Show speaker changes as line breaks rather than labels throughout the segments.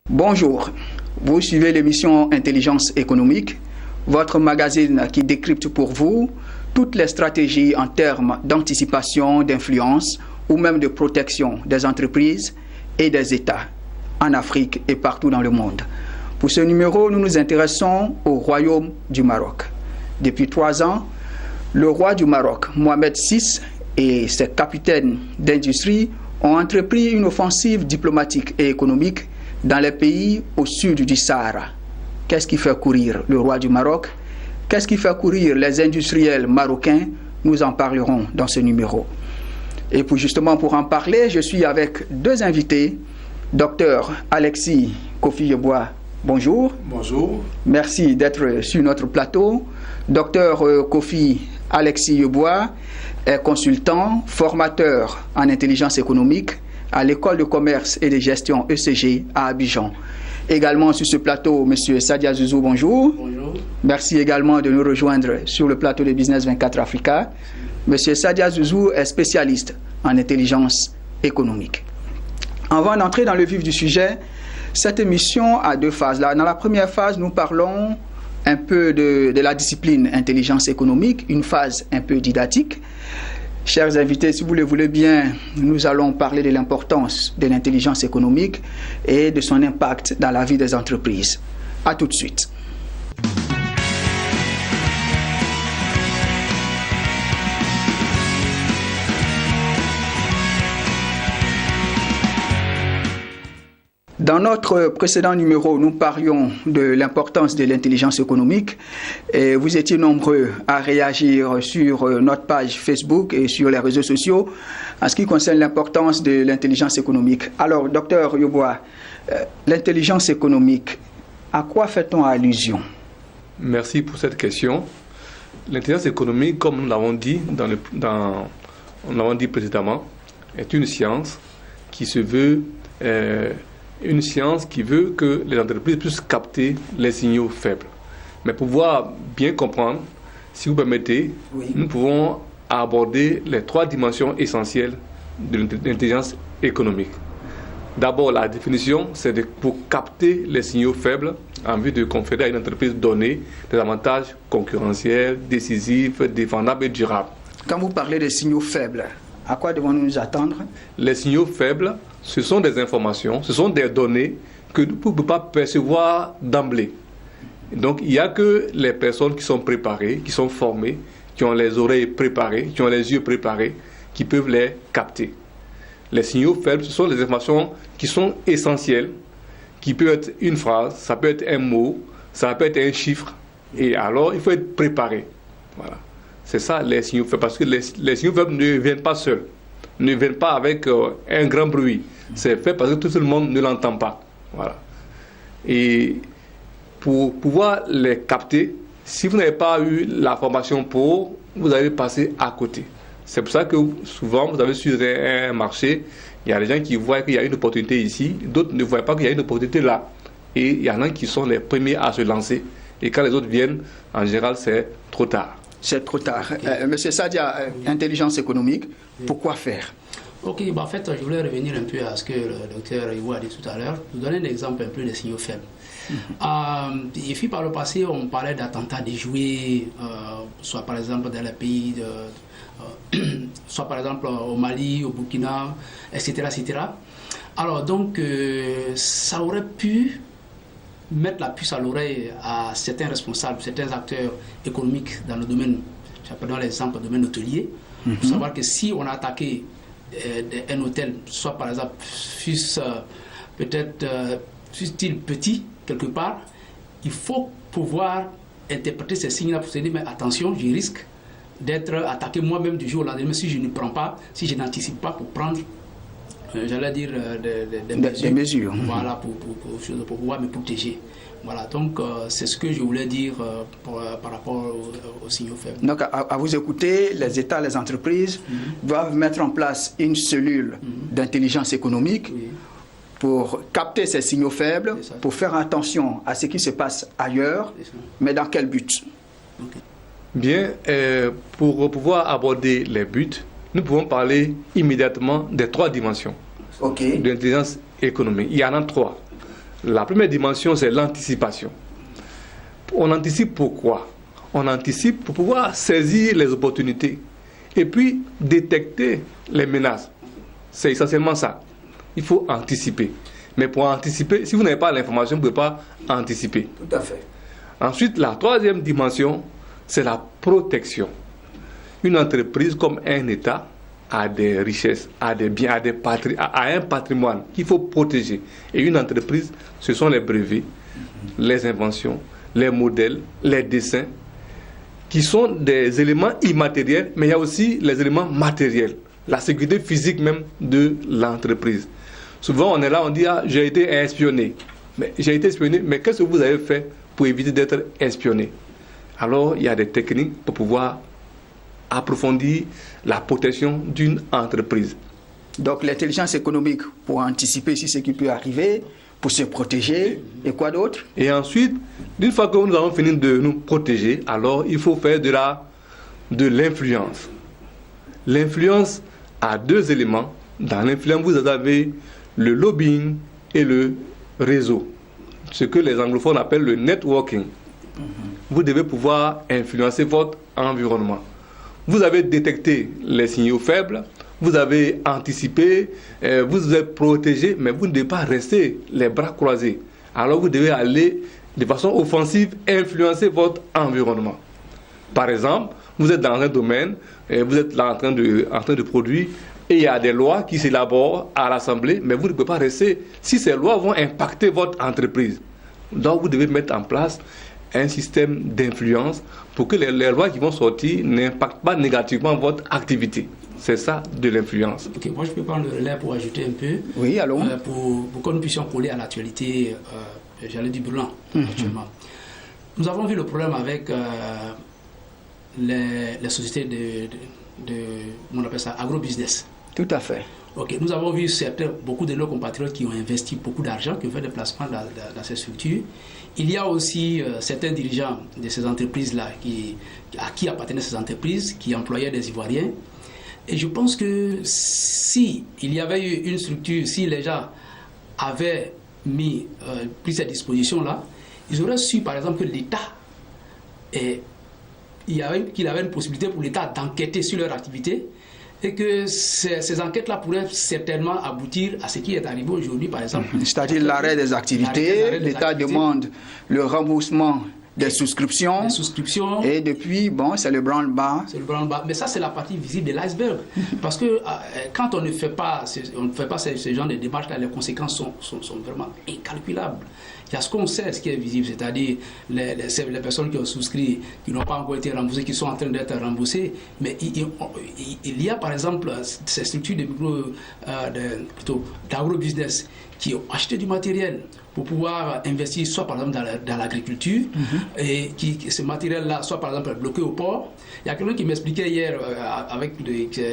Bonjour, vous suivez l'émission Intelligence économique, votre magazine qui décrypte pour vous toutes les stratégies en termes d'anticipation, d'influence ou même de protection des entreprises et des États en Afrique et partout dans le monde. Pour ce numéro, nous nous intéressons au Royaume du Maroc. Depuis 3 ans, le roi du Maroc, Mohamed VI, et ses capitaines d'industrie ont entrepris une offensive diplomatique et économique dans les pays au sud du Sahara. Qu'est-ce qui fait courir le roi du Maroc? Qu'est-ce qui fait courir les industriels marocains? Nous en parlerons dans ce numéro. Et pour en parler, je suis avec 2 invités. Dr Alexis Kofi Yeboah, bonjour.
Bonjour.
Merci d'être sur notre plateau. Dr Kofi Alexis Yeboah est consultant, formateur en intelligence économique à l'école de commerce et de gestion ECG à Abidjan. Également sur ce plateau, M. Sadia Zouzou, bonjour.
Bonjour.
Merci également de nous rejoindre sur le plateau de Business 24 Africa. M. Sadia Zouzou est spécialiste en intelligence économique. Avant d'entrer dans le vif du sujet, cette émission a 2 phases. Dans la première phase, nous parlons un peu de la discipline intelligence économique, une phase un peu didactique. Chers invités, si vous le voulez bien, nous allons parler de l'importance de l'intelligence économique et de son impact dans la vie des entreprises. À tout de suite. Dans notre précédent numéro, nous parlions de l'importance de l'intelligence économique et vous étiez nombreux à réagir sur notre page Facebook et sur les réseaux sociaux en ce qui concerne l'importance de l'intelligence économique. Alors, docteur Yeboah, l'intelligence économique, à quoi fait-on allusion?
Merci pour cette question. L'intelligence économique, comme nous l'avons dit, précédemment, est une science qui se veut une science qui veut que les entreprises puissent capter les signaux faibles. Mais pour pouvoir bien comprendre, si vous permettez, nous pouvons aborder les 3 dimensions essentielles de l'intelligence économique. D'abord, la définition, c'est pour capter les signaux faibles en vue de conférer à une entreprise donnée des avantages concurrentiels, décisifs, défendables et durables.
Quand vous parlez de signaux faibles, à quoi devons-nous nous attendre?
Les signaux faibles, ce sont des informations, ce sont des données que nous ne pouvons pas percevoir d'emblée. Donc, il n'y a que les personnes qui sont préparées, qui sont formées, qui ont les oreilles préparées, qui ont les yeux préparés, qui peuvent les capter. Les signaux faibles, ce sont des informations qui sont essentielles, qui peuvent être une phrase, ça peut être un mot, ça peut être un chiffre, et alors il faut être préparé. Voilà. C'est ça les signaux faibles, parce que les signaux faibles ne viennent pas seuls, ne viennent pas avec un grand bruit. C'est fait parce que tout le monde ne l'entend pas. Voilà. Et pour pouvoir les capter, si vous n'avez pas eu la formation pour, vous allez passer à côté. C'est pour ça que souvent, vous avez sur un marché, il y a des gens qui voient qu'il y a une opportunité ici, d'autres ne voient pas qu'il y a une opportunité là. Et il y en a qui sont les premiers à se lancer. Et quand les autres viennent, en général, c'est trop tard.
C'est trop tard. Monsieur Sadia, intelligence économique, pourquoi faire?
Ok, en fait, je voulais revenir un peu à ce que le docteur Yeboah a dit tout à l'heure. Je vous donner un exemple un peu des signaux faibles. Et puis par le passé, on parlait d'attentats déjoués, soit par exemple dans les pays, soit par exemple au Mali, au Burkina, etc. etc. Alors donc, ça aurait pu mettre la puce à l'oreille à certains responsables, certains acteurs économiques dans le domaine, je prends l'exemple du domaine hôtelier, pour savoir que si on a attaqué un hôtel, soit par exemple, fût-il petit, quelque part, il faut pouvoir interpréter ces signes-là pour se dire, mais attention, je risque d'être attaqué moi-même du jour au lendemain si je ne prends pas, si je n'anticipe pas pour prendre, j'allais dire, des mesures. Voilà, pour pouvoir me protéger. Voilà, donc c'est ce que je voulais dire par rapport aux signaux faibles.
Donc à vous écouter, les États, les entreprises doivent mettre en place une cellule d'intelligence économique pour capter ces signaux faibles, pour faire attention à ce qui se passe ailleurs, mais dans quel but?
Bien, pour pouvoir aborder les buts, nous pouvons parler immédiatement des 3 dimensions de l'intelligence économique. Il y en a 3. La première dimension, c'est l'anticipation. On anticipe pourquoi? On anticipe pour pouvoir saisir les opportunités et puis détecter les menaces. C'est essentiellement ça. Il faut anticiper. Mais pour anticiper, si vous n'avez pas l'information, vous ne pouvez pas anticiper.
Tout à fait.
Ensuite, la troisième dimension, c'est la protection. Une entreprise comme un État a des richesses, a des biens, a un patrimoine qu'il faut protéger. Et une entreprise, ce sont les brevets, les inventions, les modèles, les dessins, qui sont des éléments immatériels, mais il y a aussi les éléments matériels, la sécurité physique même de l'entreprise. Souvent, on est là, on dit, ah, j'ai été espionné. Mais j'ai été espionné, mais qu'est-ce que vous avez fait pour éviter d'être espionné? Alors, il y a des techniques pour pouvoir approfondir la protection d'une entreprise.
Donc, l'intelligence économique pour anticiper sur ce qui peut arriver, pour se protéger, et quoi d'autre? Et
ensuite, une fois que nous avons fini de nous protéger, alors il faut faire de l'influence. L'influence a deux éléments. Dans l'influence, vous avez le lobbying et le réseau, ce que les anglophones appellent le networking. Vous devez pouvoir influencer votre environnement. Vous avez détecté les signaux faibles, vous avez anticipé, vous êtes protégé, mais vous ne devez pas rester les bras croisés. Alors vous devez aller de façon offensive influencer votre environnement. Par exemple, vous êtes dans un domaine, vous êtes là en train de produire, et il y a des lois qui s'élaborent à l'Assemblée, mais vous ne pouvez pas rester si ces lois vont impacter votre entreprise. Donc vous devez mettre en place un système d'influence pour que les lois qui vont sortir n'impactent pas négativement votre activité. C'est ça de l'influence.
Ok, moi je peux prendre le relais pour ajouter un peu.
Oui, allons.
Pour que nous puissions coller à l'actualité, j'allais dire brûlant actuellement. Nous avons vu le problème avec les sociétés on appelle ça agrobusiness.
Tout à fait.
Ok, nous avons vu beaucoup de nos compatriotes qui ont investi beaucoup d'argent, qui ont fait des placements dans ces structures. Il y a aussi certains dirigeants de ces entreprises-là à qui appartenaient ces entreprises, qui employaient des Ivoiriens. Et je pense que si il y avait eu une structure, si les gens avaient pris cette disposition-là, ils auraient su par exemple que l'État qu'il avait une possibilité pour l'État d'enquêter sur leur activité et que ces enquêtes-là pourraient certainement aboutir à ce qui est arrivé aujourd'hui, par exemple.
C'est-à-dire l'arrêt des activités, l'État demande le remboursement des souscriptions. Et depuis, bon, c'est le branle-bas.
C'est le branle-bas. Mais ça, c'est la partie visible de l'iceberg. Parce que quand on ne fait pas ce genre de démarches-là, les conséquences sont vraiment incalculables. Il y a ce qu'on sait, ce qui est visible, c'est-à-dire les personnes qui ont souscrit, qui n'ont pas encore été remboursées, qui sont en train d'être remboursées. Mais il y a par exemple ces structures d'agro-business qui ont acheté du matériel pour pouvoir investir soit par exemple dans l'agriculture et ce matériel-là soit par exemple bloqué au port. Il y a quelqu'un qui m'expliquait hier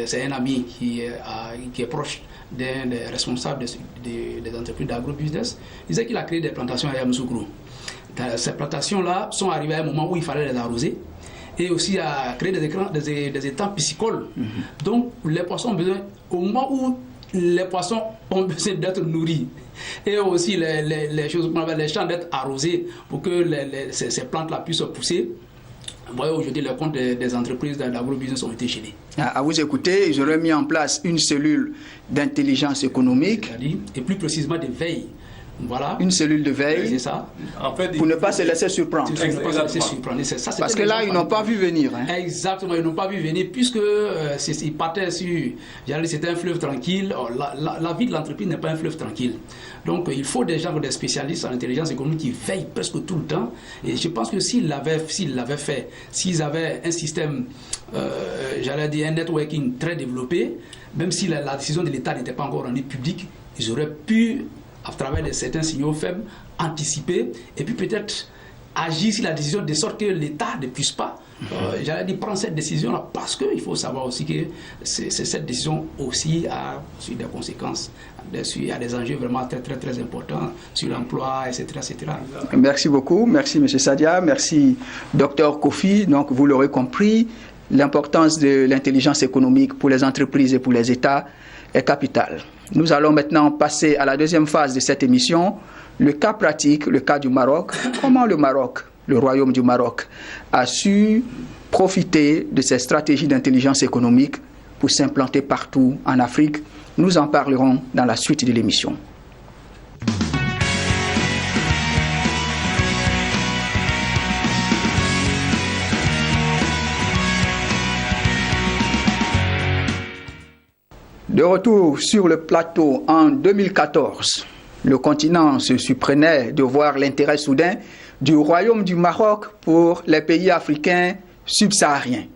c'est un ami qui est proche d'un des responsables des entreprises d'agro-business. Il disait qu'il a créé des plantations à Yamoussoukro. Ces plantations-là sont arrivées à un moment où il fallait les arroser et aussi à créer des étangs piscicoles. Donc les poissons ont besoin, au moment où les poissons ont besoin d'être nourris et aussi les champs d'être arrosés pour que ces plantes-là puissent pousser. Vous voyez, aujourd'hui, les comptes des entreprises d'agro-business ont été gelés.
À vous écouter, ils auraient mis en place une cellule d'intelligence économique.
Et plus précisément de veille. Voilà.
Une cellule de veille.
C'est ça.
En fait,
pour ne pas se laisser surprendre. Parce que là, ils n'ont pas vu venir.
Exactement, ils n'ont pas vu venir puisque ils partaient sur. C'était un fleuve tranquille. La vie de l'entreprise n'est pas un fleuve tranquille. Donc, il faut des gens, des spécialistes en intelligence économique qui veillent presque tout le temps. Et je pense que s'ils l'avaient fait, s'ils avaient un système, un networking très développé, même si la décision de l'État n'était pas encore rendue publique, ils auraient pu, à travers certains signaux faibles, anticiper et puis peut-être agir sur la décision de sorte que l'État ne puisse pas prendre cette décision-là, parce qu'il faut savoir aussi que cette décision aussi a des conséquences, il y a des enjeux vraiment très très très importants sur l'emploi, etc., etc.
Merci beaucoup, merci M. Sadia, merci Dr Kofi. Donc vous l'aurez compris, l'importance de l'intelligence économique pour les entreprises et pour les États est capitale. Nous allons maintenant passer à la deuxième phase de cette émission, le cas pratique, le cas du Maroc, comment le Maroc, le Royaume du Maroc, a su profiter de ces stratégies d'intelligence économique pour s'implanter partout en Afrique. Nous en parlerons dans la suite de l'émission. De retour sur le plateau en 2014, le continent se surprenait de voir l'intérêt soudain du Royaume du Maroc pour les pays africains subsahariens.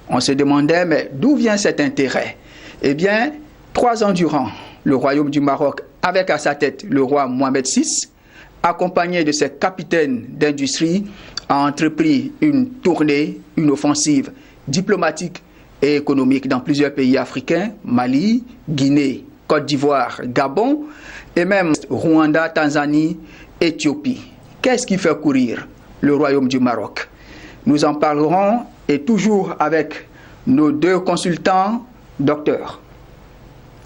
On se demandait, mais d'où vient cet intérêt? Eh bien, 3 ans durant, le Royaume du Maroc, avec à sa tête le roi Mohamed VI, accompagné de ses capitaines d'industrie, a entrepris une tournée, une offensive diplomatique et économique dans plusieurs pays africains, Mali, Guinée, Côte d'Ivoire, Gabon, et même Rwanda, Tanzanie, Éthiopie. Qu'est-ce qui fait courir le Royaume du Maroc? Nous en parlerons, et toujours avec nos 2 consultants, docteurs.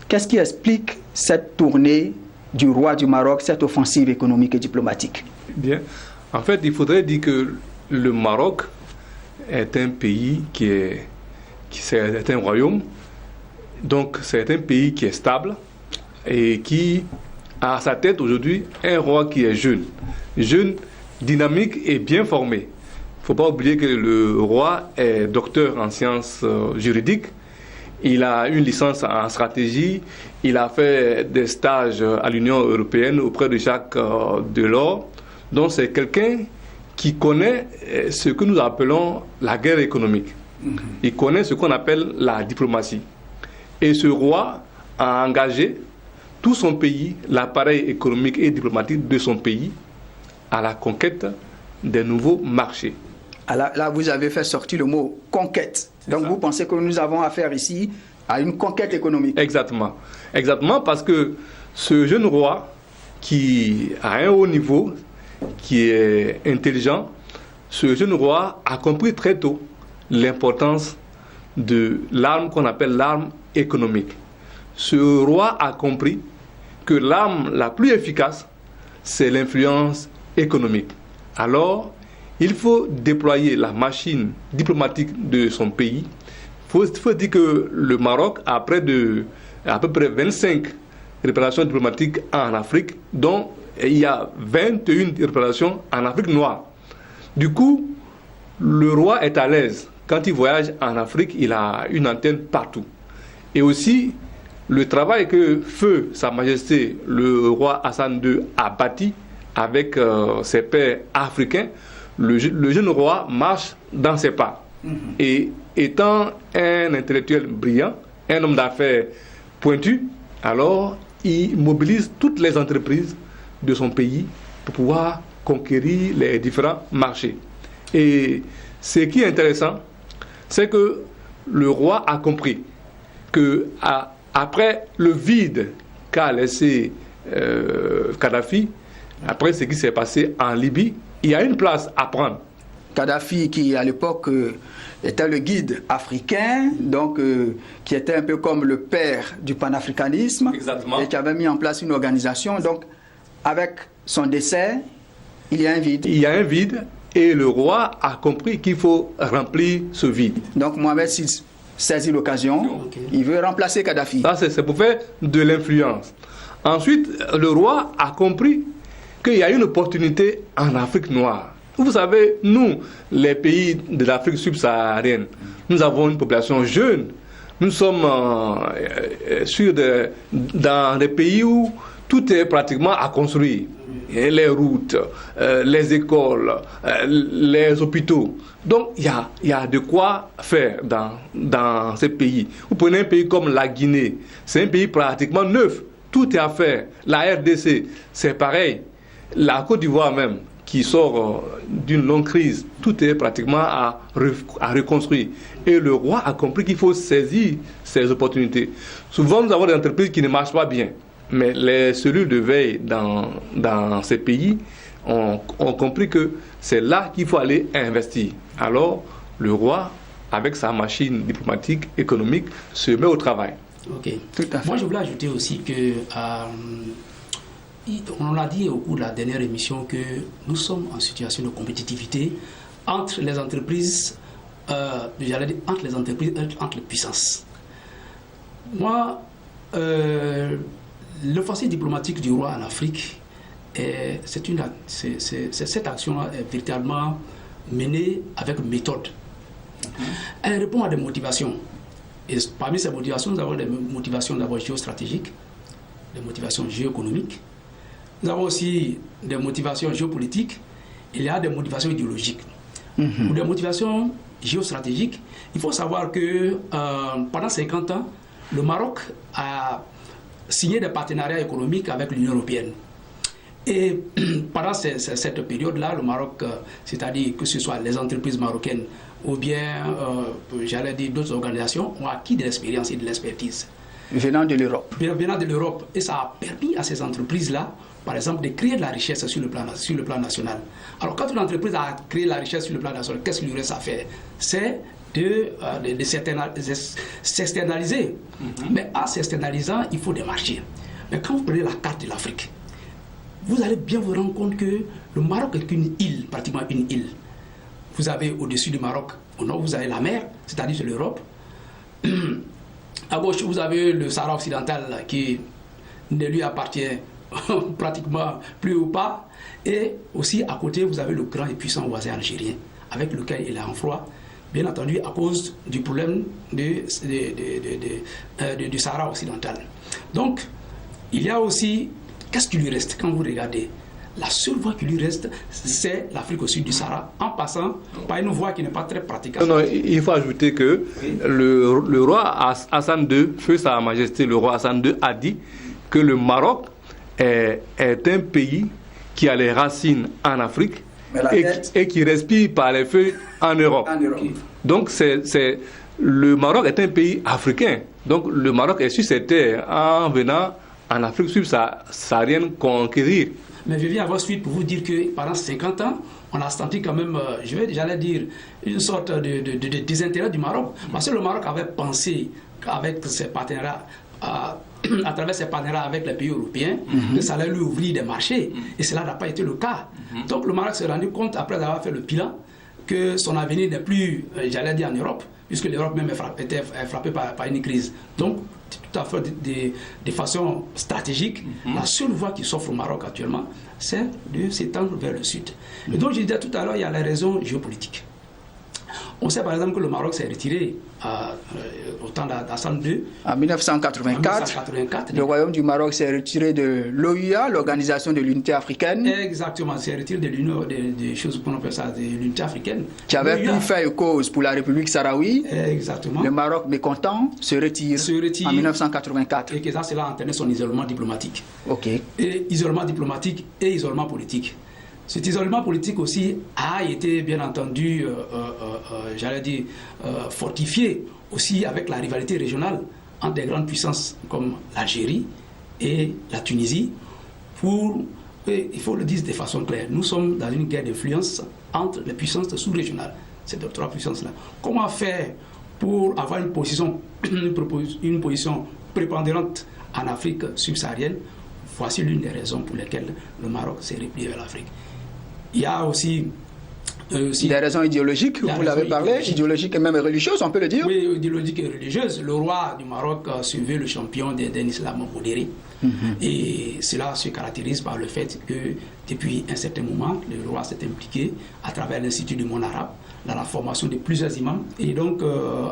Qu'est-ce qui explique cette tournée du roi du Maroc, cette offensive économique et diplomatique?
Bien. En fait, il faudrait dire que le Maroc est un pays c'est un royaume, donc c'est un pays qui est stable et qui a à sa tête aujourd'hui un roi qui est jeune, dynamique et bien formé. Il ne faut pas oublier que le roi est docteur en sciences juridiques, il a une licence en stratégie, il a fait des stages à l'Union européenne auprès de Jacques Delors, donc c'est quelqu'un qui connaît ce que nous appelons la guerre économique. Il connaît ce qu'on appelle la diplomatie. Et ce roi a engagé tout son pays, l'appareil économique et diplomatique de son pays, à la conquête des nouveaux marchés.
Là, vous avez fait sortir le mot conquête. Donc vous pensez que nous avons affaire ici à une conquête économique?
Exactement. Exactement, parce que ce jeune roi qui a un haut niveau, qui est intelligent, ce jeune roi a compris très tôt l'importance de l'arme qu'on appelle l'arme économique. Ce roi a compris que l'arme la plus efficace, c'est l'influence économique. Alors, il faut déployer la machine diplomatique de son pays. Il faut dire que le Maroc a à peu près 25 représentations diplomatiques en Afrique, dont il y a 21 représentations en Afrique noire. Du coup, le roi est à l'aise. Quand il voyage en Afrique, il a une antenne partout. Et aussi, le travail que feu Sa Majesté le roi Hassan II a bâti avec ses pairs africains, le jeune roi marche dans ses pas. Et étant un intellectuel brillant, un homme d'affaires pointu, alors il mobilise toutes les entreprises de son pays pour pouvoir conquérir les différents marchés. Et ce qui est intéressant, c'est que le roi a compris que après le vide qu'a laissé Kadhafi, après ce qui s'est passé en Libye, il y a une place à prendre.
Kadhafi, qui à l'époque était le guide africain, donc qui était un peu comme le père du panafricanisme.
Exactement.
Et qui avait mis en place une organisation. Donc, avec son décès, il y a un vide.
Il y a un vide. Et le roi a compris qu'il faut remplir ce vide.
Donc Mohamed VI saisit l'occasion, il veut remplacer Kadhafi.
Ça, c'est pour faire de l'influence. Ensuite, le roi a compris qu'il y a une opportunité en Afrique noire. Vous savez, nous, les pays de l'Afrique subsaharienne, nous avons une population jeune. Nous sommes dans des pays où tout est pratiquement à construire. Les routes, les écoles, les hôpitaux. Donc, il y a de quoi faire dans ces pays. Vous prenez un pays comme la Guinée, c'est un pays pratiquement neuf. Tout est à faire. La RDC, c'est pareil. La Côte d'Ivoire même, qui sort d'une longue crise, tout est pratiquement à reconstruire. Et le roi a compris qu'il faut saisir ces opportunités. Souvent, nous avons des entreprises qui ne marchent pas bien. Mais les cellules de veille dans ces pays ont compris que c'est là qu'il faut aller investir. Alors, le roi, avec sa machine diplomatique, économique, se met au travail.
Ok.
Tout à fait.
Moi, je voulais ajouter aussi que on l'a dit au cours de la dernière émission que nous sommes en situation de compétitivité entre les entreprises, entre les puissances. Moi, l'offensive diplomatique du roi en Afrique, cette action-là est véritablement menée avec méthode. Elle répond à des motivations. Et parmi ces motivations, nous avons des motivations d'abord géostratégiques, des motivations géoéconomiques. Nous avons aussi des motivations géopolitiques. Il y a des motivations idéologiques. Pour des motivations géostratégiques, il faut savoir que pendant 50 ans, le Maroc a signé des partenariats économiques avec l'Union européenne. Et pendant cette période-là, le Maroc, c'est-à-dire que ce soit les entreprises marocaines ou bien, j'allais dire, d'autres organisations, ont acquis de l'expérience et de l'expertise.
Venant de l'Europe.
Venant de l'Europe. Et ça a permis à ces entreprises-là, par exemple, de créer de la richesse sur le plan national. Alors, quand une entreprise a créé de la richesse sur le plan national, qu'est-ce qu'il lui reste à faire? C'est de s'externaliser. Mais en s'externalisant, il faut des marchés. Mais quand vous prenez la carte de l'Afrique, vous allez bien vous rendre compte que le Maroc est une île, pratiquement une île. Vous avez au-dessus du Maroc, au nord, vous avez la mer, c'est-à-dire c'est l'Europe. À gauche, vous avez le Sahara occidental qui ne lui appartient pratiquement plus ou pas. Et aussi à côté, vous avez le grand et puissant voisin algérien, avec lequel il est en froid, bien entendu à cause du problème du Sahara occidental. Donc, il y a aussi, qu'est-ce qui lui reste quand vous regardez? La seule voie qui lui reste, c'est l'Afrique au sud du Sahara, en passant par une voie qui n'est pas très praticable.
Non, il faut ajouter que le roi Hassan II, feu sa majesté, le roi Hassan II a dit que le Maroc est un pays qui a les racines en Afrique et qui respire par les feux en Europe. Donc le Maroc est un pays africain. Donc le Maroc est sur cette terre en venant en Afrique subsaharienne conquérir.
Mais je viens à votre suite pour vous dire que pendant 50 ans, on a senti quand même, j'allais dire, une sorte de désintérêt du Maroc. Parce que le Maroc avait pensé qu'avec ses partenariats, à travers ses partenariats avec les pays européens, que ça allait lui ouvrir des marchés. Et cela n'a pas été le cas. Donc le Maroc s'est rendu compte, après avoir fait le bilan, que son avenir n'est plus, j'allais dire, en Europe, puisque l'Europe même était frappée par une crise. Donc, tout à fait de façon stratégique, la seule voie qui s'offre au Maroc actuellement, c'est de s'étendre vers le sud. Et donc, je disais tout à l'heure, il y a les raisons géopolitiques. On sait par exemple que le Maroc s'est retiré au temps d'Hassan II.
En 1984, le royaume du Maroc s'est retiré de l'OUA, l'Organisation de l'Unité africaine.
Exactement, s'est retiré de l'Union, des choses qu'on appelle ça, de l'Unité africaine.
Qui avait pu faire cause pour la République sahraoui.
Exactement.
Le Maroc mécontent se retire en 1984.
Et que ça, cela a entraîné son isolement diplomatique.
Ok.
Et isolement diplomatique et isolement politique. Cet isolement politique aussi a été bien entendu, j'allais dire, fortifié aussi avec la rivalité régionale entre des grandes puissances comme l'Algérie et la Tunisie. Il faut le dire de façon claire, nous sommes dans une guerre d'influence entre les puissances sous-régionales, ces trois puissances-là. Comment faire pour avoir une position prépondérante en Afrique subsaharienne? Voici l'une des raisons pour lesquelles le Maroc s'est replié vers l'Afrique. Il y a aussi
des raisons idéologiques, vous l'avez parlé, idéologiques et même religieuses, on peut le dire.
Oui, idéologiques et religieuses. Le roi du Maroc se veut le champion d'un islam modéré. Et cela se caractérise par le fait que depuis un certain moment, le roi s'est impliqué à travers l'Institut du monde arabe dans la formation de plusieurs imams. Et donc,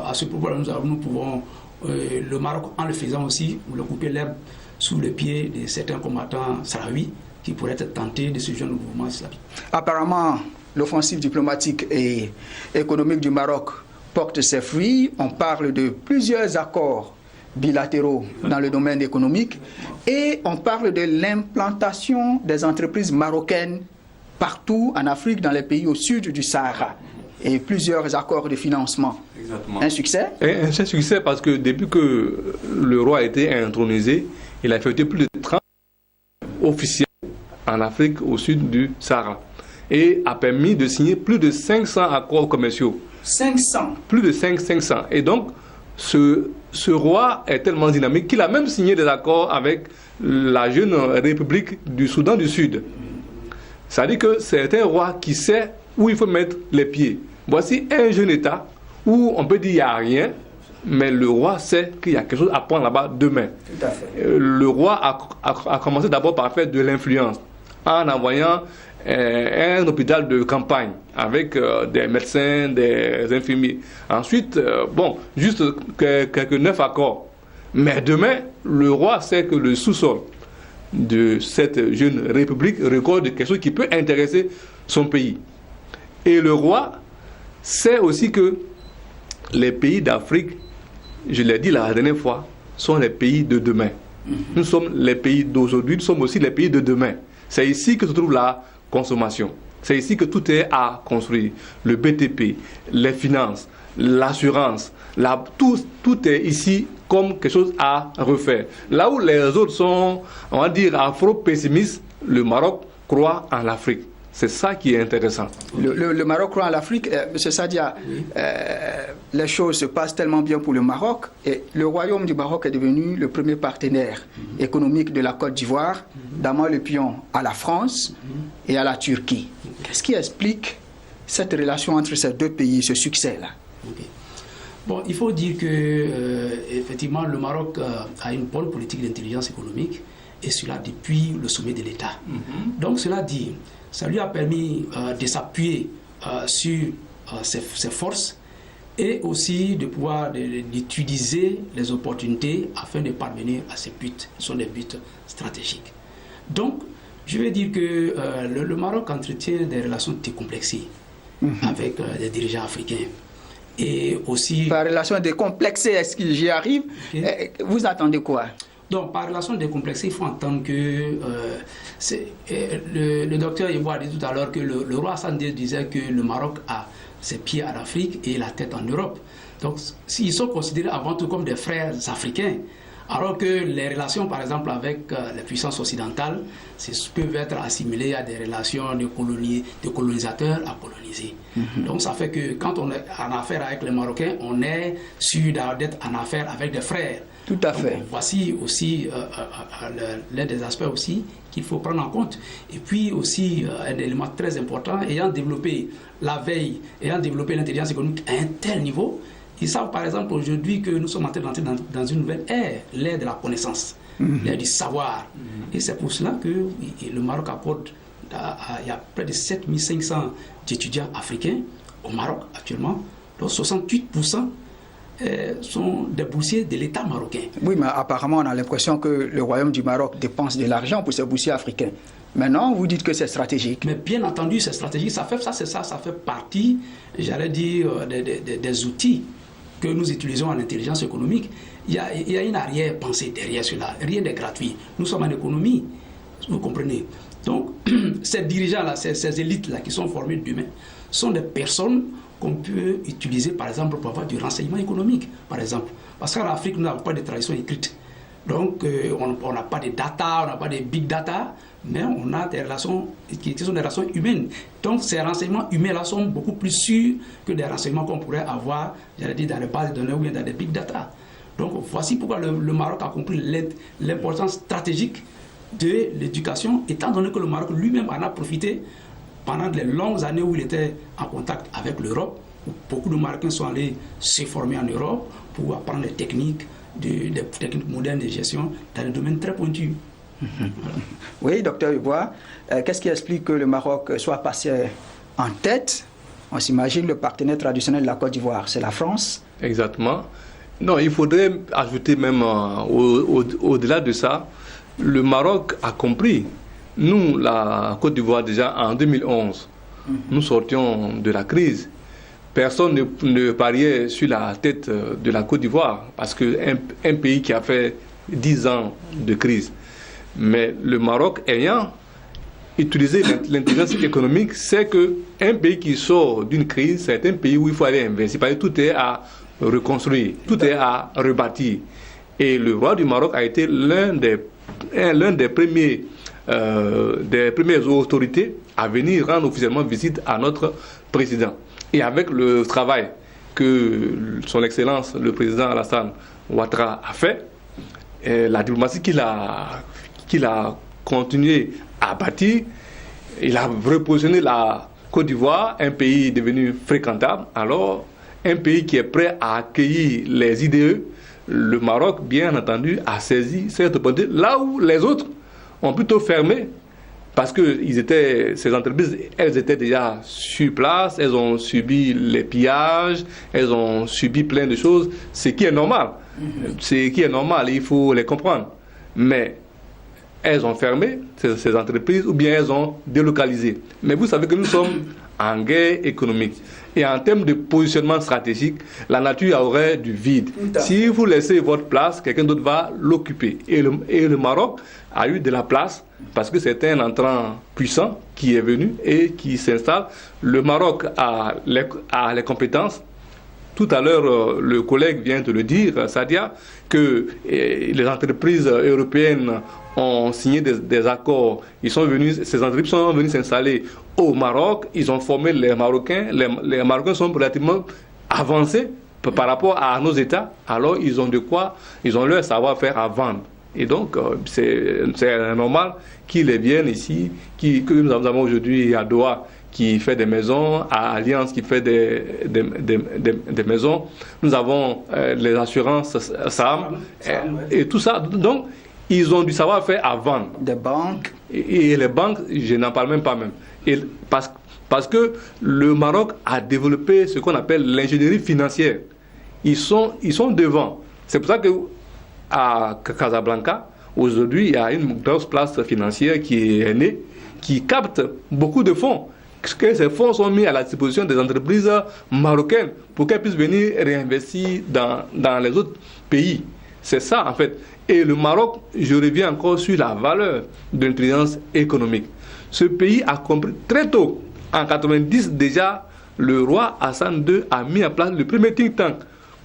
à ce propos, nous pouvons, le Maroc, en le faisant aussi, le couper l'herbe sous le pied de certains combattants sahraouis qui pourraient être tentés de ce genre de mouvement islamique.
Apparemment, l'offensive diplomatique et économique du Maroc porte ses fruits. On parle de plusieurs accords bilatéraux dans le domaine économique et on parle de l'implantation des entreprises marocaines partout en Afrique, dans les pays au sud du Sahara, et plusieurs accords de financement.
Exactement.
Un succès?
Un succès parce que depuis que le roi a été intronisé, il a effectué plus de 30 officiels en Afrique au sud du Sahara et a permis de signer plus de 500 accords commerciaux.
500?
Plus de 500. Et donc, ce roi est tellement dynamique qu'il a même signé des accords avec la jeune République du Soudan du Sud. C'est-à-dire que c'est un roi qui sait où il faut mettre les pieds. Voici un jeune État où on peut dire qu'il n'y a rien, mais le roi sait qu'il y a quelque chose à prendre là-bas demain.
Tout à fait.
Le roi a commencé d'abord par faire de l'influence en envoyant un hôpital de campagne avec des médecins, des infirmiers. Ensuite, juste quelques 9 accords. Mais demain, le roi sait que le sous-sol de cette jeune république record quelque chose qui peut intéresser son pays. Et le roi sait aussi que les pays d'Afrique, je l'ai dit la dernière fois, sont les pays de demain. Nous sommes les pays d'aujourd'hui, nous sommes aussi les pays de demain. C'est ici que se trouve la consommation. C'est ici que tout est à construire. Le BTP, les finances, l'assurance, tout est ici comme quelque chose à refaire. Là où les autres sont, on va dire, afro-pessimistes, le Maroc croit en l'Afrique. C'est ça qui est intéressant.
Le Maroc croit en l'Afrique. M. Sadia, les choses se passent tellement bien pour le Maroc. Et le royaume du Maroc est devenu le premier partenaire économique de la Côte d'Ivoire, donnant le pion à la France et à la Turquie. Qu'est-ce qui explique cette relation entre ces deux pays, ce succès-là?
Bon, il faut dire que effectivement, le Maroc a une bonne politique d'intelligence économique, et cela depuis le sommet de l'État. Donc cela dit, ça lui a permis de s'appuyer sur ses forces et aussi de pouvoir d'utiliser les opportunités afin de parvenir à ses buts. Ce sont des buts stratégiques. Donc, je vais dire que le Maroc entretient des relations décomplexées avec les dirigeants africains. Et aussi...
Par relation décomplexée, est-ce que j'y arrive? Vous attendez quoi?
Donc, par relation décomplexée, il faut entendre que le docteur Yeboah a dit tout à l'heure que le roi Hassan II disait que le Maroc a ses pieds en Afrique et la tête en Europe. Donc, ils sont considérés avant tout comme des frères africains, alors que les relations, par exemple, avec les puissances occidentales, peuvent être assimilées à des relations de colonisateurs à colonisés. Donc, ça fait que quand on est en affaire avec les Marocains, on est sûr d'être en affaire avec des frères.
Tout à fait.
Donc, voici aussi l'un des aspects aussi qu'il faut prendre en compte. Et puis aussi un élément très important, ayant développé la veille, ayant développé l'intelligence économique à un tel niveau, ils savent par exemple aujourd'hui que nous sommes en train d'entrer dans une nouvelle ère, l'ère de la connaissance, l'ère du savoir. Et c'est pour cela que le Maroc accorde, il y a près de 7500 étudiants africains au Maroc actuellement, dont 68% sont des boursiers de l'État marocain. Oui,
mais apparemment on a l'impression que le royaume du Maroc dépense de l'argent pour ces boursiers africains. Maintenant, vous dites que c'est stratégique.
Mais bien entendu, c'est stratégique. Ça fait partie, j'allais dire, des outils que nous utilisons en intelligence économique. Il y a une arrière-pensée derrière cela. Rien n'est gratuit. Nous sommes en économie, vous comprenez. Donc, ces dirigeants-là, ces élites-là qui sont formées demain, sont des personnes qu'on peut utiliser, par exemple, pour avoir du renseignement économique, par exemple. Parce qu'en Afrique, nous n'avons pas de tradition écrite. Donc, on n'a pas de data, on n'a pas de big data, mais on a des relations qui sont des relations humaines. Donc, ces renseignements humains-là sont beaucoup plus sûrs que des renseignements qu'on pourrait avoir, j'allais dire, dans les bases de données ou bien dans des big data. Donc, voici pourquoi le Maroc a compris l'importance stratégique de l'éducation, étant donné que le Maroc lui-même en a profité pendant les longues années où il était en contact avec l'Europe, où beaucoup de Marocains sont allés se former en Europe pour apprendre des techniques modernes de gestion dans des domaines très pointus.
Voilà. Oui, docteur Yeboah, qu'est-ce qui explique que le Maroc soit passé en tête? On s'imagine le partenaire traditionnel de la Côte d'Ivoire, c'est la France.
Exactement. Non, il faudrait ajouter même au-delà de ça, le Maroc a compris. Nous, la Côte d'Ivoire, déjà en 2011, nous sortions de la crise. Personne ne pariait sur la tête de la Côte d'Ivoire, parce qu'un pays qui a fait 10 ans de crise. Mais le Maroc ayant utilisé l'intelligence économique, c'est qu'un pays qui sort d'une crise, c'est un pays où il faut aller investir. Parce que tout est à reconstruire, tout est à rebâtir. Et le roi du Maroc a été l'un des premières autorités à venir rendre officiellement visite à notre président. Et avec le travail que son Excellence, le président Alassane Ouattara, a fait, et la diplomatie qu'il a continué à bâtir, il a repositionné la Côte d'Ivoire, un pays devenu fréquentable, alors un pays qui est prêt à accueillir les IDE. Le Maroc, bien entendu, a saisi cette opportunité là où les autres ont plutôt fermé, parce que ces entreprises, elles étaient déjà sur place, elles ont subi les pillages, elles ont subi plein de choses, ce qui est normal. Ce qui est normal, il faut les comprendre. Mais elles ont fermé ces entreprises ou bien elles ont délocalisé. Mais vous savez que nous sommes en guerre économique. Et en termes de positionnement stratégique, la nature aurait du vide. Si vous laissez votre place, quelqu'un d'autre va l'occuper. Et le Maroc a eu de la place parce que c'est un entrant puissant qui est venu et qui s'installe. Le Maroc a les compétences. Tout à l'heure, le collègue vient de le dire, Sadia, que les entreprises européennes ont signé des accords. Ces entreprises sont venues s'installer au Maroc. Ils ont formé les Marocains. Les Marocains sont relativement avancés par rapport à nos États. Alors, ils ont leur savoir-faire à vendre. Et donc, c'est normal qu'ils viennent ici, que nous avons aujourd'hui à Doha, qui fait des maisons, à Alliance qui fait des maisons. Nous avons les assurances SAM et tout ça. Donc, ils ont du savoir-faire à vendre.
Des banques.
Et les banques, je n'en parle même pas même. Et parce que le Maroc a développé ce qu'on appelle l'ingénierie financière. Ils sont devant. C'est pour ça qu'à Casablanca, aujourd'hui, il y a une grosse place financière qui est née, qui capte beaucoup de fonds. Que ces fonds sont mis à la disposition des entreprises marocaines pour qu'elles puissent venir réinvestir dans les autres pays. C'est ça, en fait. Et le Maroc, je reviens encore sur la valeur de l'intelligence économique. Ce pays a compris très tôt, en 90 déjà, le roi Hassan II a mis en place le premier think tank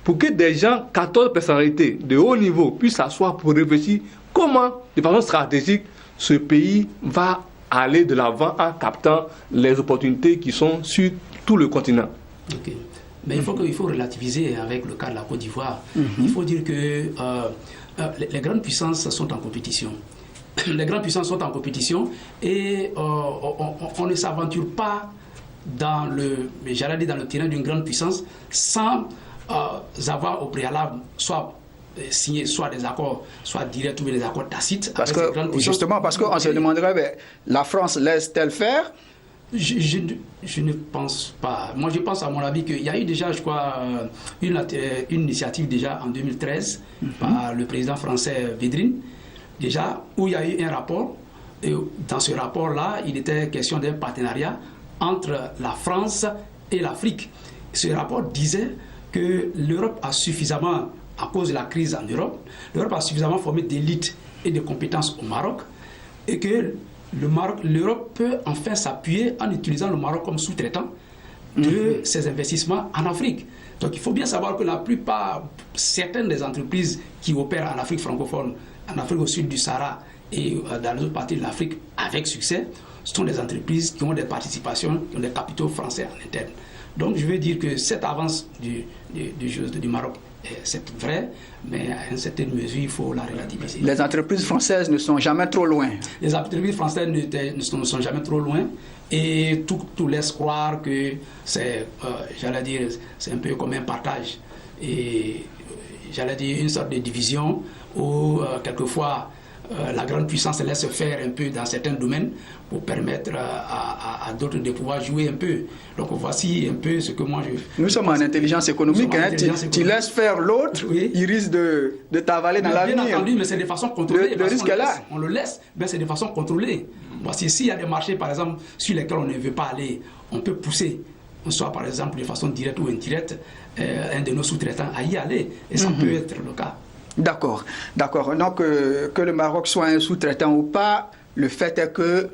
pour que des gens, 14 personnalités de haut niveau, puissent s'asseoir pour réfléchir comment, de façon stratégique, ce pays va aller de l'avant en captant les opportunités qui sont sur tout le continent.
Okay. Mais il faut relativiser avec le cas de la Côte d'Ivoire. Il faut dire que les grandes puissances sont en compétition. Les grandes puissances sont en compétition et on ne s'aventure pas dans le terrain d'une grande puissance sans avoir au préalable signer soit des accords, soit directs ou des accords tacites.
Parce que, justement, parce qu'on se demanderait, la France laisse-t-elle faire?
Je ne pense pas. Moi, je pense, à mon avis, qu'il y a eu déjà, je crois, une initiative déjà en 2013 par le président français Védrine, déjà, où il y a eu un rapport. Et dans ce rapport-là, il était question d'un partenariat entre la France et l'Afrique. Ce rapport disait que l'Europe a suffisamment, à cause de la crise en Europe, l'Europe a suffisamment formé d'élites et de compétences au Maroc et que l'Europe peut enfin s'appuyer en utilisant le Maroc comme sous-traitant de ses investissements en Afrique. Donc il faut bien savoir que certaines des entreprises qui opèrent en Afrique francophone, en Afrique au sud du Sahara et dans les autres parties de l'Afrique avec succès, ce sont des entreprises qui ont des participations, qui ont des capitaux français en interne. Donc je veux dire que cette avance du Maroc, c'est vrai, mais à une certaine mesure, il faut la relativiser.
Les entreprises françaises ne sont jamais trop loin.
Les entreprises françaises ne sont jamais trop loin et tout laisse croire que c'est, j'allais dire, c'est un peu comme un partage. Et j'allais dire une sorte de division où quelquefois la grande puissance laisse faire un peu dans certains domaines pour permettre à d'autres de pouvoir jouer un peu. Donc voici un peu ce que moi je...
Nous sommes en intelligence économique. Tu laisses faire l'autre, oui. Il risque de t'avaler dans l'avenir.
Bien entendu, mais c'est de façon contrôlée.
Le risque est là.
On le laisse, mais c'est de façon contrôlée. Voici, s'il y a des marchés, par exemple, sur lesquels on ne veut pas aller, on peut pousser, soit par exemple de façon directe ou indirecte, un de nos sous-traitants à y aller. Et ça peut être le cas.
D'accord. Donc, que le Maroc soit un sous-traitant ou pas, le fait est que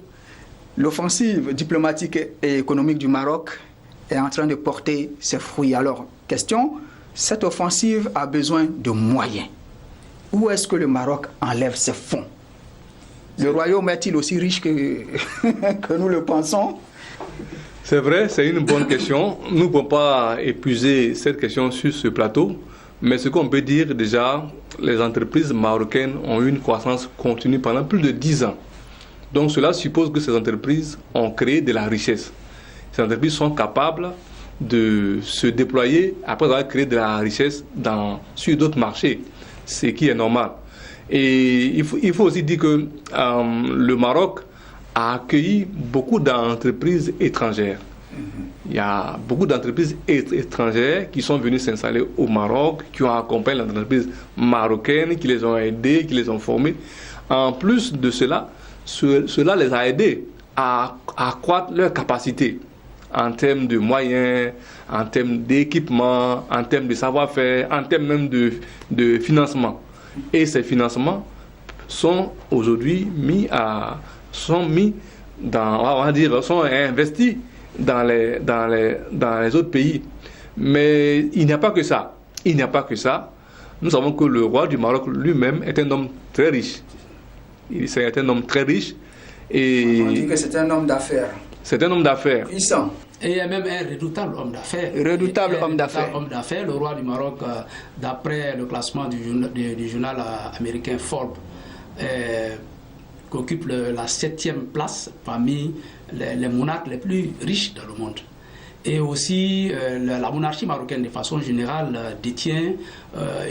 l'offensive diplomatique et économique du Maroc est en train de porter ses fruits. Alors, question, cette offensive a besoin de moyens. Où est-ce que le Maroc enlève ses fonds? Le royaume est-il aussi riche que nous le pensons?
C'est vrai, c'est une bonne question. Nous ne pouvons pas épuiser cette question sur ce plateau, mais ce qu'on peut dire déjà, les entreprises marocaines ont eu une croissance continue pendant plus de 10 ans. Donc cela suppose que ces entreprises ont créé de la richesse. Ces entreprises sont capables de se déployer après avoir créé de la richesse sur d'autres marchés, ce qui est normal. Et il faut aussi dire que le Maroc a accueilli beaucoup d'entreprises étrangères. Il y a beaucoup d'entreprises étrangères qui sont venues s'installer au Maroc, qui ont accompagné les entreprises marocaines, qui les ont aidées, qui les ont formées. En plus de cela, cela les a aidés à accroître leur capacité en termes de moyens, en termes d'équipement, en termes de savoir-faire, en termes même de financement. Et ces financements sont aujourd'hui sont investis dans les autres pays. Mais il n'y a pas que ça. Il n'y a pas que ça. Nous savons que le roi du Maroc lui-même est un homme très riche. C'est un homme très riche. Et
on dit que c'est un homme d'affaires.
C'est un homme d'affaires.
Puissant.
Et il y a même un redoutable homme d'affaires.
Redoutable homme d'affaires.
Le roi du Maroc, d'après le classement du journal américain Forbes, qui occupe la 7e place parmi les monarques les plus riches dans le monde. Et aussi, la monarchie marocaine, de façon générale, détient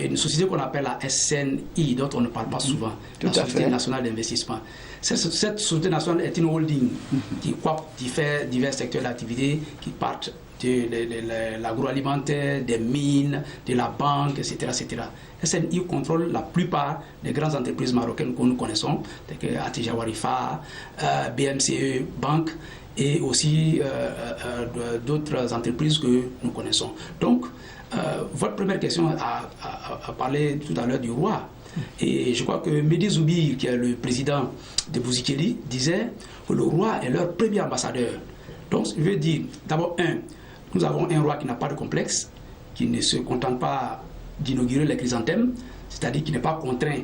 une société qu'on appelle la SNI, dont on ne parle pas souvent, la Société nationale d'investissement. Cette société nationale est une holding qui fait divers secteurs d'activité, qui partent de l'agroalimentaire, des mines, de la banque, etc. etc. SNI contrôle la plupart des grandes entreprises marocaines que nous connaissons, telles que Attija Warifa, BMCE Banque, et aussi d'autres entreprises que nous connaissons. Donc, votre première question a parlé tout à l'heure du roi. Et je crois que Mehdi Zoubi, qui est le président de Bouzikeli, disait que le roi est leur premier ambassadeur. Donc, je veux dire, d'abord, nous avons un roi qui n'a pas de complexe, qui ne se contente pas d'inaugurer les chrysanthèmes, c'est-à-dire qui n'est pas contraint,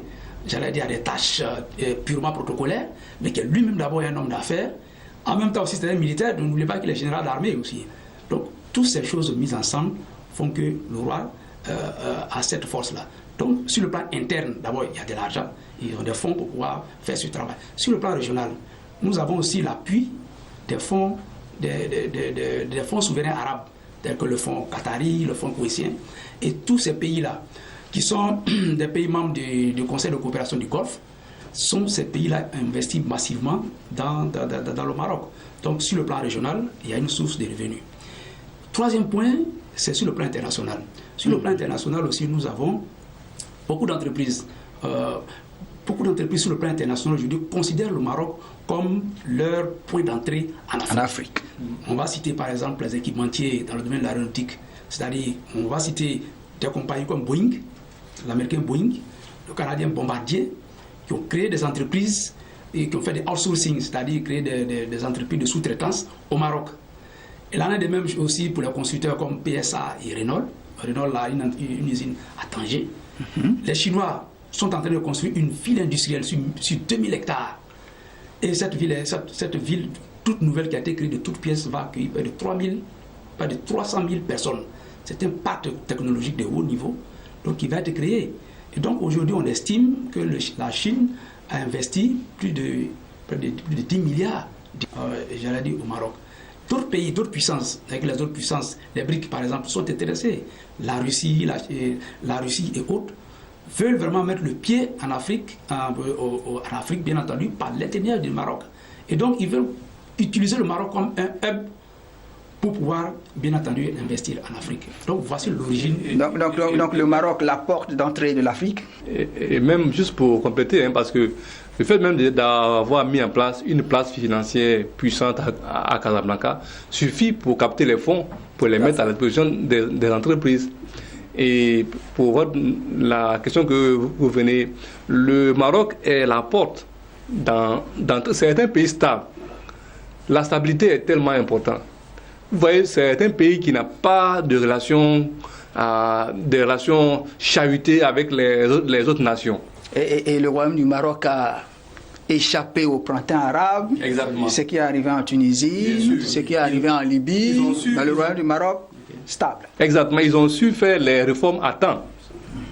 j'allais dire, à des tâches purement protocolaires, mais qui est lui-même d'abord un homme d'affaires. En même temps aussi, c'est un militaire, n'oubliez pas qu'il est général d'armée aussi. Donc, toutes ces choses mises ensemble font que le roi a cette force-là. Donc, sur le plan interne, d'abord, il y a de l'argent, ils ont des fonds pour pouvoir faire ce travail. Sur le plan régional, nous avons aussi l'appui des fonds, des fonds souverains arabes, tels que le fonds qatari, le fonds koweïtien, et tous ces pays-là, qui sont des pays membres du Conseil de coopération du Golfe, sont ces pays-là investis massivement dans le Maroc. Donc, sur le plan régional, il y a une source de revenus. Troisième point, c'est sur le plan international. Sur le plan international aussi, nous avons beaucoup d'entreprises. Sur le plan international, je dis, considèrent le Maroc comme leur point d'entrée en Afrique. On va citer par exemple les équipementiers dans le domaine de l'aéronautique. C'est-à-dire, on va citer des compagnies comme Boeing, l'américain Boeing, le canadien Bombardier, qui ont créé des entreprises et qui ont fait des outsourcing, c'est-à-dire créé des entreprises de sous-traitance au Maroc. Et là, on a de même aussi pour les constructeurs comme PSA et Renault. Renault a une usine à Tanger. Les Chinois sont en train de construire une ville industrielle sur 2000 hectares. Et cette ville toute nouvelle qui a été créée de toutes pièces va accueillir près de 300 000 personnes. C'est un parc technologique de haut niveau donc, qui va être créé. Et donc aujourd'hui, on estime que la Chine a investi plus de 10 milliards, j'allais dire, au Maroc. D'autres pays, d'autres puissances, avec les autres puissances, les BRICS par exemple, sont intéressés. La Russie et autres veulent vraiment mettre le pied en Afrique, en Afrique bien entendu, par l'intérieur du Maroc. Et donc ils veulent utiliser le Maroc comme un hub pour pouvoir, bien entendu, investir en Afrique. Donc voici l'origine.
Donc le Maroc, la porte d'entrée de l'Afrique.
Et même juste pour compléter, parce que le fait même d'avoir mis en place une place financière puissante à Casablanca suffit pour capter les fonds, pour les mettre à la disposition des entreprises. Et pour la question que vous venez, le Maroc est la porte dans c'est un pays stable. La stabilité est tellement importante. Vous voyez, c'est un pays qui n'a pas de relations chahutées avec les autres nations.
Et le Royaume du Maroc a échappé au printemps arabe,
Exactement.
ce qui est arrivé en Tunisie, ce qui est arrivé en Libye, dans le royaume du Maroc, stable.
Exactement, ils ont su faire les réformes à temps.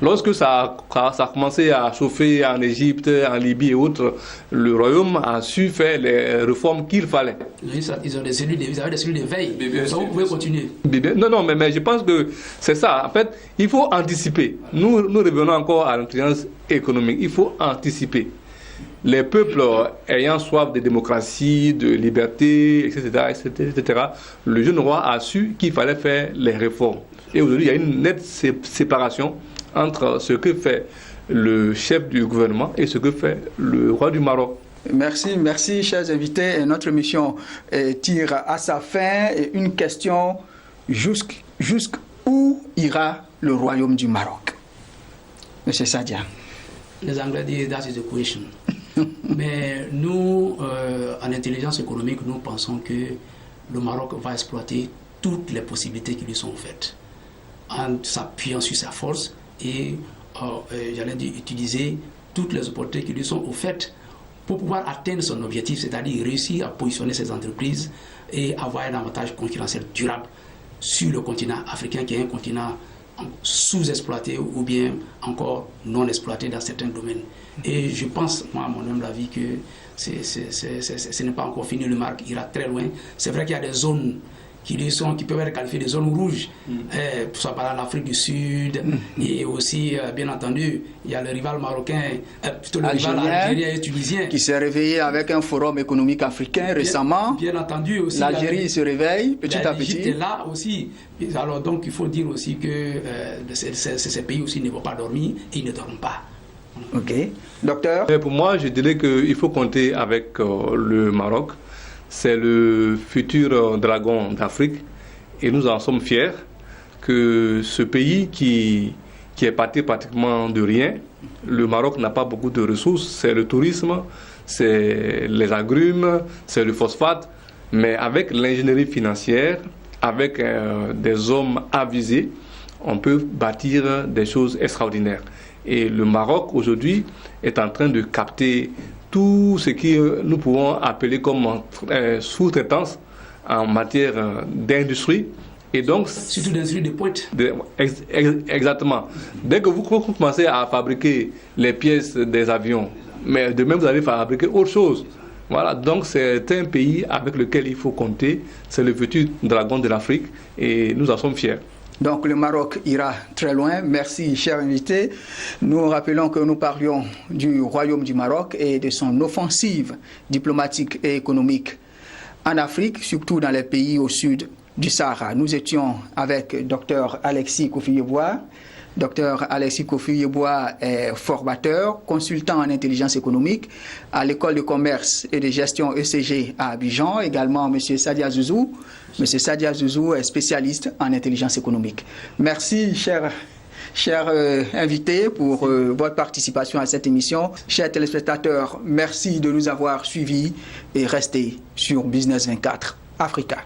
Lorsque ça a commencé à chauffer en Égypte, en Libye et autres, le royaume a su faire les réformes qu'il fallait.
Ils ont des cellules, ils avaient des cellules de veille. Donc vous pouvez continuer.
Non, mais je pense que c'est ça. En fait, il faut anticiper. Nous revenons encore à l'intelligence économique. Il faut anticiper. Les peuples ayant soif de démocratie, de liberté, etc., le jeune roi a su qu'il fallait faire les réformes. Et aujourd'hui, il y a une nette séparation entre ce que fait le chef du gouvernement et ce que fait le roi du Maroc.
Merci, chers invités. Et notre émission tire à sa fin. Et une question, jusqu'où ira le royaume du Maroc? Monsieur Sadia.
Les Anglais disent that is the question. Mais nous, en intelligence économique, nous pensons que le Maroc va exploiter toutes les possibilités qui lui sont offertes, en s'appuyant sur sa force et, j'allais dire, utiliser toutes les opportunités qui lui sont offertes pour pouvoir atteindre son objectif, c'est-à-dire réussir à positionner ses entreprises et avoir un avantage concurrentiel durable sur le continent africain, qui est un continent sous-exploité ou bien encore non exploité dans certains domaines. Et je pense, moi, à mon humble avis, que ce n'est pas encore fini. Le Maroc ira très loin. C'est vrai qu'il y a des zones qui peuvent être qualifiées de zones rouges, soit par l'Afrique du Sud, et aussi, bien entendu, il y a le rival marocain, plutôt le rival algérien et tunisien.
Qui s'est réveillé avec un forum économique africain récemment.
Bien entendu aussi.
L'Algérie se réveille petit à petit.
L'Égypte est là aussi. Alors donc, il faut dire aussi que ces pays aussi ne vont pas dormir et ils ne dorment pas.
Ok. Docteur?
Pour moi, je dirais qu'il faut compter avec le Maroc. C'est le futur dragon d'Afrique et nous en sommes fiers que ce pays qui est parti pratiquement de rien, le Maroc n'a pas beaucoup de ressources, c'est le tourisme, c'est les agrumes, c'est le phosphate, mais avec l'ingénierie financière, avec des hommes avisés, on peut bâtir des choses extraordinaires. Et le Maroc aujourd'hui est en train de capter tout ce que nous pouvons appeler comme sous-traitance en matière d'industrie. Et donc,
surtout d'industrie de pointe.
Exactement. Dès que vous commencez à fabriquer les pièces des avions, mais de même vous allez fabriquer autre chose. Voilà, donc c'est un pays avec lequel il faut compter. C'est le futur dragon de l'Afrique et nous en sommes fiers.
Donc le Maroc ira très loin. Merci, chers invités. Nous rappelons que nous parlions du Royaume du Maroc et de son offensive diplomatique et économique en Afrique, surtout dans les pays au sud du Sahara. Nous étions avec Dr Alexis Kofi-Yeboah. Dr Alexis Kofi-Yeboah est formateur, consultant en intelligence économique à l'école de commerce et de gestion ECG à Abidjan. Également, M. Sadia Zouzou. M. Sadia Zouzou est spécialiste en intelligence économique. Merci, chers invités, pour votre participation à cette émission. Chers téléspectateurs, merci de nous avoir suivis et restez sur Business 24 Africa.